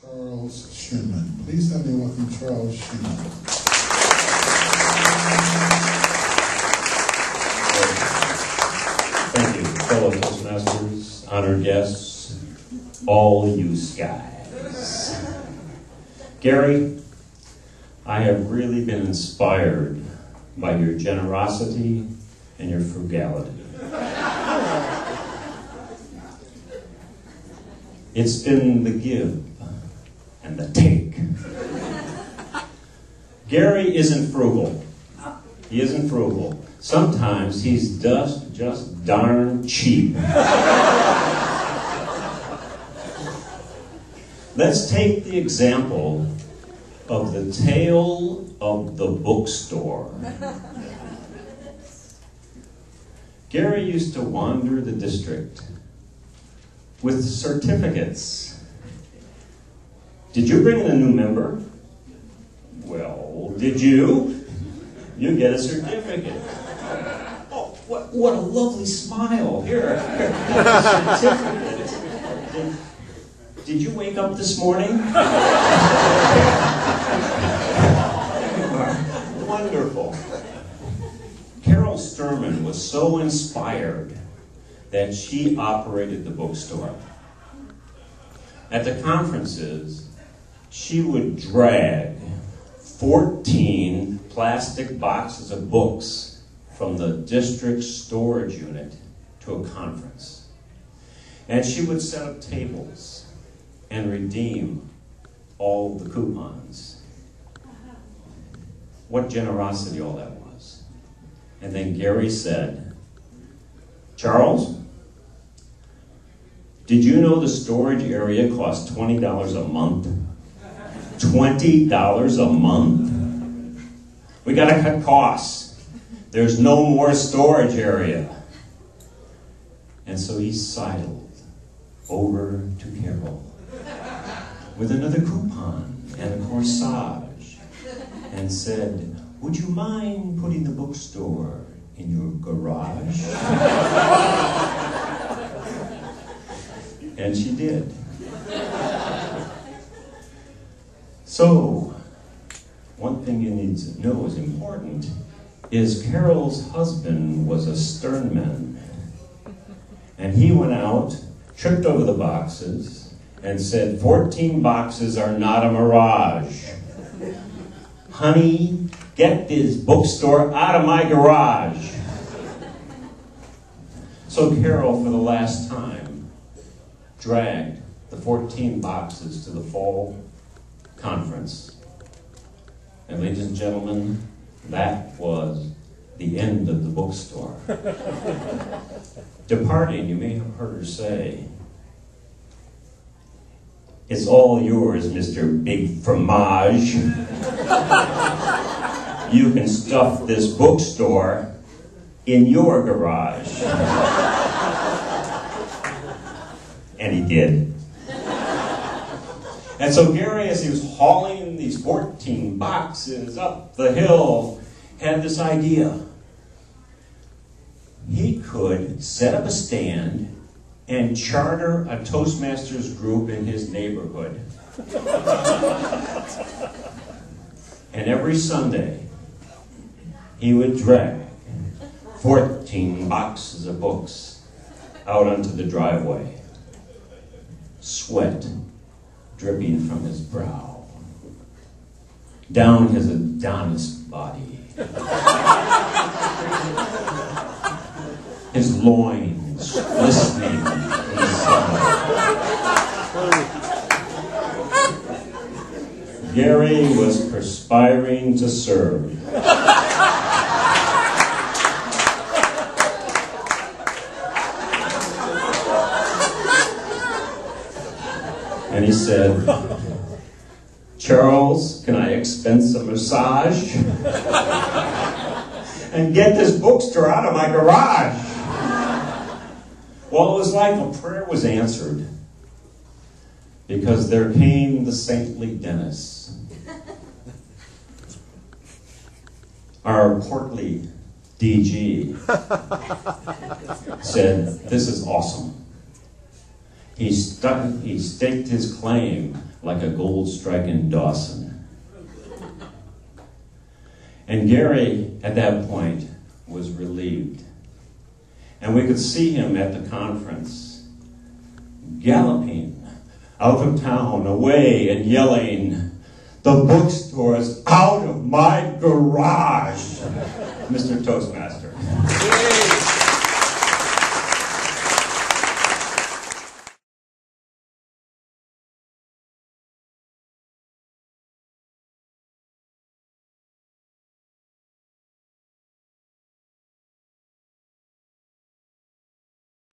Charles Schuman. Please help me welcome Charles Schuman. Thank you, fellow Toastmasters, honored guests, all you skies. Gary, I have really been inspired by your generosity and your frugality. It's been the give and the take. Gary isn't frugal. He isn't frugal. Sometimes he's just darn cheap. Let's take the example of the tale of the bookstore. Gary used to wander the district with certificates. Did you bring in a new member? Well, did you? You get a certificate. Oh, what a lovely smile. Here. Certificate. Did you wake up this morning? Wonderful. Carol Sturman was so inspired that she operated the bookstore. At the conferences, she would drag 14 plastic boxes of books from the district storage unit to a conference. And she would set up tables and redeem all the coupons. What generosity all that was. And then Gary said, Charles, did you know the storage area costs $20 a month? $20 a month? We gotta cut costs. There's no more storage area. And so he sidled over to Carol with another coupon and a corsage and said, would you mind putting the bookstore in your garage? And she did. So, one thing you need to know is important is Carol's husband was a sternman. And he went out, tripped over the boxes, and said, 14 boxes are not a mirage. Honey, get this bookstore out of my garage. So Carol, for the last time, dragged the 14 boxes to the fall conference. And ladies and gentlemen, that was the end of the bookstore. Departing, you may have heard her say, it's all yours, Mr. Big Fromage. You can stuff this bookstore in your garage. And he did. And so Gary, as he was hauling these 14 boxes up the hill, had this idea. He could set up a stand and charter a Toastmasters group in his neighborhood. And every Sunday, he would drag 14 boxes of books out onto the driveway. Sweat dripping from his brow, down his Adonis body, his loins glistening in the sun. Gary was perspiring to serve. And he said, Charles, can I expense a massage? And get this bookstore out of my garage. Well, it was like a prayer was answered, because there came the saintly Dennis, our portly DG, said, this is awesome. He staked his claim like a gold strike in Dawson. And Gary, at that point, was relieved. And we could see him at the conference, galloping out of town, away, and yelling, "The bookstore's out of my garage!" Mr. Toastmaster.